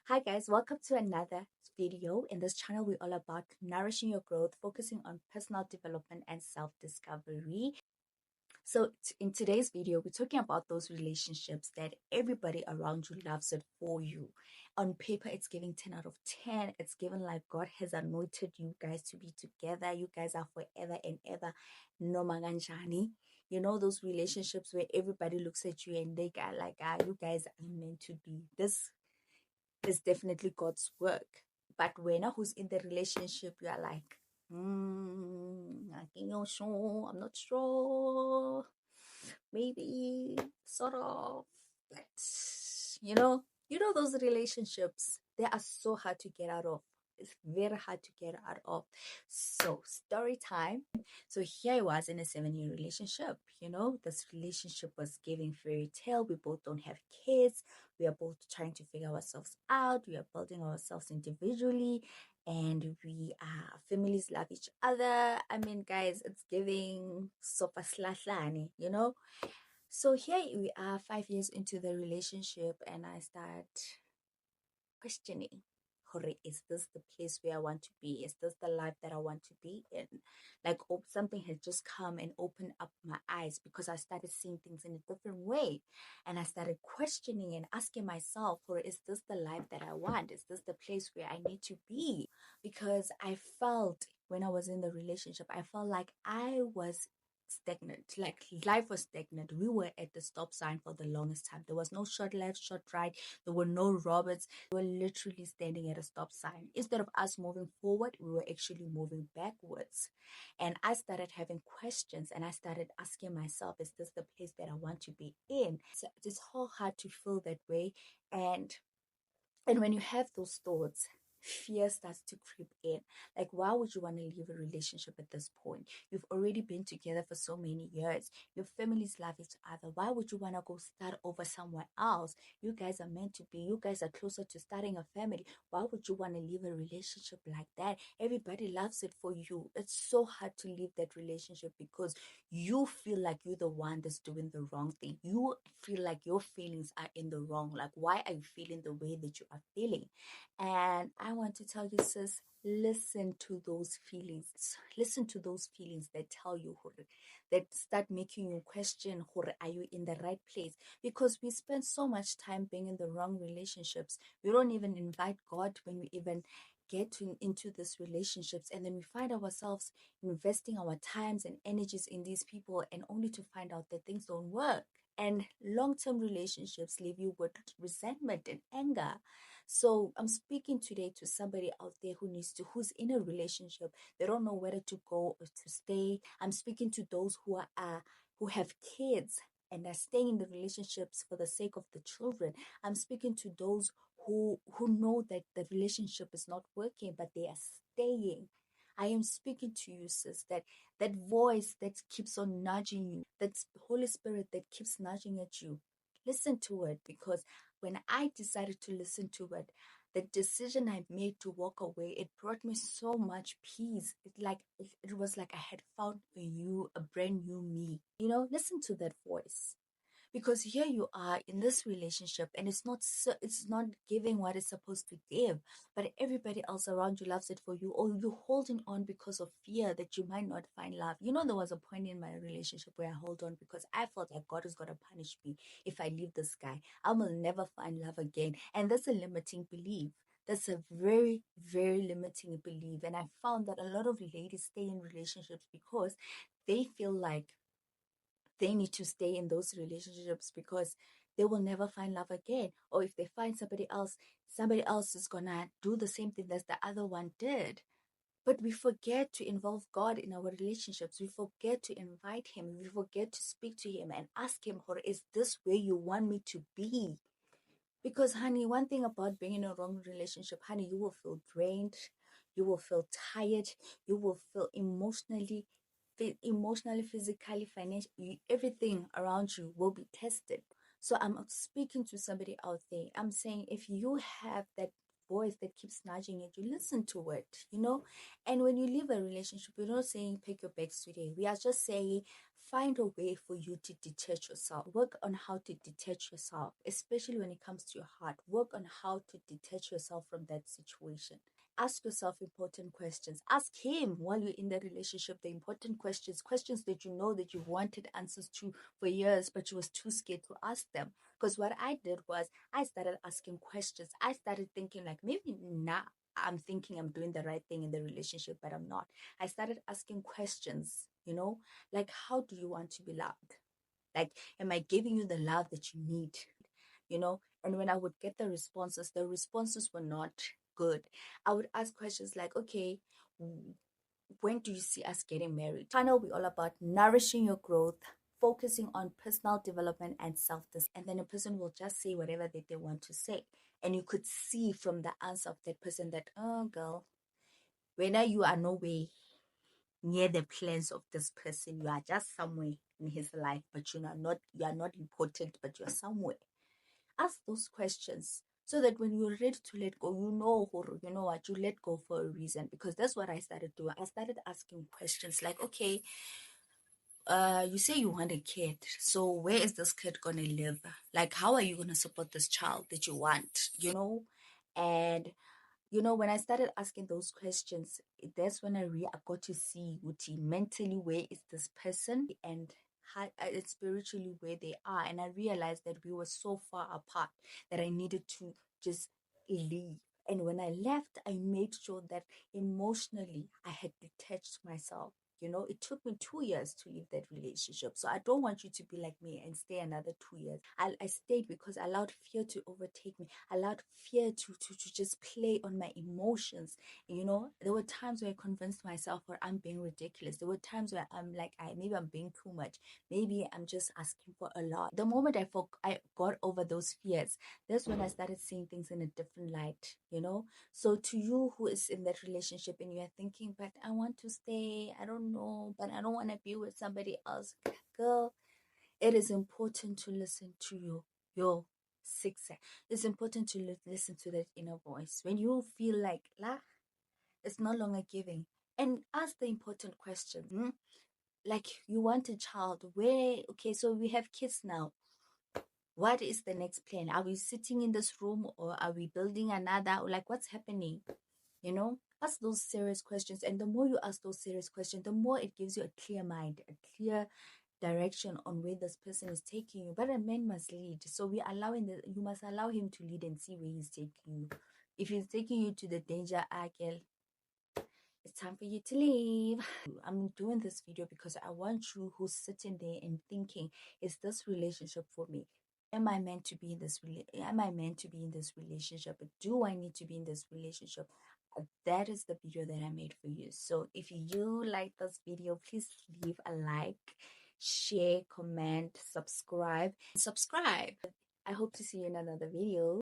Hi guys, welcome to another video. In this channel, we're all about nourishing your growth, focusing on personal development and self-discovery. So in today's video, we're talking about those relationships that everybody around you loves it for you. On paper, it's giving 10 out of 10. It's given like God has anointed you guys to be together. You guys are forever and ever. No manganjani. You know, those relationships where everybody looks at you and they got like, you guys are meant to be. This is definitely God's work. But when who's in the relationship, you are like, I'm not sure, I'm not sure. Maybe sort of, but those relationships, they are so hard to get out of. It's very hard to get out of. So, story time. So, here I was in a 7-year relationship. This relationship was giving fairy tale. We both don't have kids. We are both trying to figure ourselves out. We are building ourselves individually. And we are families love each other. I mean, guys, it's giving sofa slahlani. So here we are 5 years into the relationship, and I start questioning, "Hore, is this the place where I want to be? Is this the life that I want to be in?" Like, something had just come and opened up my eyes because I started seeing things in a different way. And I started questioning and asking myself, "Hore, is this the life that I want? Is this the place where I need to be?" Because I felt when I was in the relationship, I felt like I was stagnant. Like life was stagnant. We were at the stop sign for the longest time. There was no short left, short right. There were no robots. We were literally standing at a stop sign. Instead of us moving forward, we were actually moving backwards. And I started having questions and I started asking myself, is this the place that I want to be in? So it's so hard to feel that way. And when you have those thoughts, fear starts to creep in. Like, why would you want to leave a relationship at this point? You've already been together for so many years. Your families love each other. Why would you want to go start over somewhere else? You guys are meant to be. You guys are closer to starting a family. Why would you want to leave a relationship like that? Everybody loves it for you. It's so hard to leave that relationship because you feel like you're the one that's doing the wrong thing. You feel like your feelings are in the wrong. Like, why are you feeling the way that you are feeling? And I want to tell you, sis, listen to those feelings. Listen to those feelings that tell you, that start making you question, are you in the right place? Because we spend so much time being in the wrong relationships. We don't even invite God when we even into these relationships, and then we find ourselves investing our times and energies in these people, and only to find out that things don't work. And long-term relationships leave you with resentment and anger. So I'm speaking today to somebody out there who's in a relationship. They don't know whether to go or to stay. I'm speaking to those who have kids and are staying in the relationships for the sake of the children. I'm speaking to those who know that the relationship is not working, but they are staying. I am speaking to you, sis, that voice that keeps on nudging you, that Holy Spirit that keeps nudging at you. Listen to it, because when I decided to listen to it, the decision I made to walk away, it brought me so much peace. It was like I had found a brand new me. Listen to that voice, because here you are in this relationship and it's not giving what it's supposed to give, but everybody else around you loves it for you, or you're holding on because of fear that you might not find love. There was a point in my relationship where I hold on because I felt like God is going to punish me if I leave this guy. I will never find love again, and that's a limiting belief. That's a very, very limiting belief. And I found that a lot of ladies stay in relationships because they feel like they need to stay in those relationships because they will never find love again. Or if they find somebody else is gonna do the same thing that the other one did. But we forget to involve God in our relationships. We forget to invite Him. We forget to speak to Him and ask Him, is this where you want me to be? Because, honey, one thing about being in a wrong relationship, honey, you will feel drained, you will feel tired, you will feel emotionally, physically, financially, everything around you will be tested. So I'm speaking to somebody out there. I'm saying, if you have that voice that keeps nudging at you, listen to it, And when you leave a relationship, we're not saying pick your bags today. We are just saying find a way for you to detach yourself. Work on how to detach yourself, especially when it comes to your heart. Work on how to detach yourself from that situation. Ask yourself important questions. Ask him while you're in the relationship the important questions that you know that you've wanted answers to for years, but you was too scared to ask them. Because what I did was I started asking questions. I started thinking like maybe now I'm thinking I'm doing the right thing in the relationship, but I'm not. I started asking questions, like how do you want to be loved? Like, am I giving you the love that you need? And when I would get the responses were not good. I would ask questions like, okay, when do you see us getting married? Channel will be all about nourishing your growth, focusing on personal development and self-discipline. And then a person will just say whatever that they want to say. And you could see from the answer of that person that, oh girl, when you are no way near the plans of this person, you are just somewhere in his life, but you are not important, but you're somewhere. Ask those questions so that when you're ready to let go, you know what, you let go for a reason. Because that's what I started doing. I started asking questions like, okay, you say you want a kid, so where is this kid gonna live? Like, how are you gonna support this child that you want? And when I started asking those questions, that's when I got to see Uti mentally where is this person and how, spiritually where they are. And I realized that we were so far apart that I needed to just leave. And when I left, I made sure that emotionally I had detached myself. It took me 2 years to leave that relationship. So I don't want you to be like me and stay another 2 years. I stayed because I allowed fear to overtake me. I allowed fear to just play on my emotions. There were times where I convinced myself or I'm being ridiculous. There were times where I'm like, maybe I'm being too much. Maybe I'm just asking for a lot. The moment I got over those fears, that's when I started seeing things in a different light. So to you who is in that relationship and you're thinking, but I want to stay, I don't know, but I don't want to be with somebody else. Girl, it is important to listen to your sixth sense. It's important to listen to that inner voice. When you feel like, it's no longer giving. And ask the important questions. Like, you want a child. Okay, so we have kids now. What is the next plan? Are we sitting in this room or are we building another? Like, what's happening? Ask those serious questions. And the more you ask those serious questions, the more it gives you a clear mind, a clear direction on where this person is taking you. But a man must lead. So you must allow him to lead and see where he's taking you. If he's taking you to the danger, girl, it's time for you to leave. I'm doing this video because I want you who's sitting there and thinking, is this relationship for me? Am I meant to be in this relationship? Do I need to be in this relationship? That is the video that I made for you. So if you like this video, please leave a like, share, comment, subscribe. I hope to see you in another video.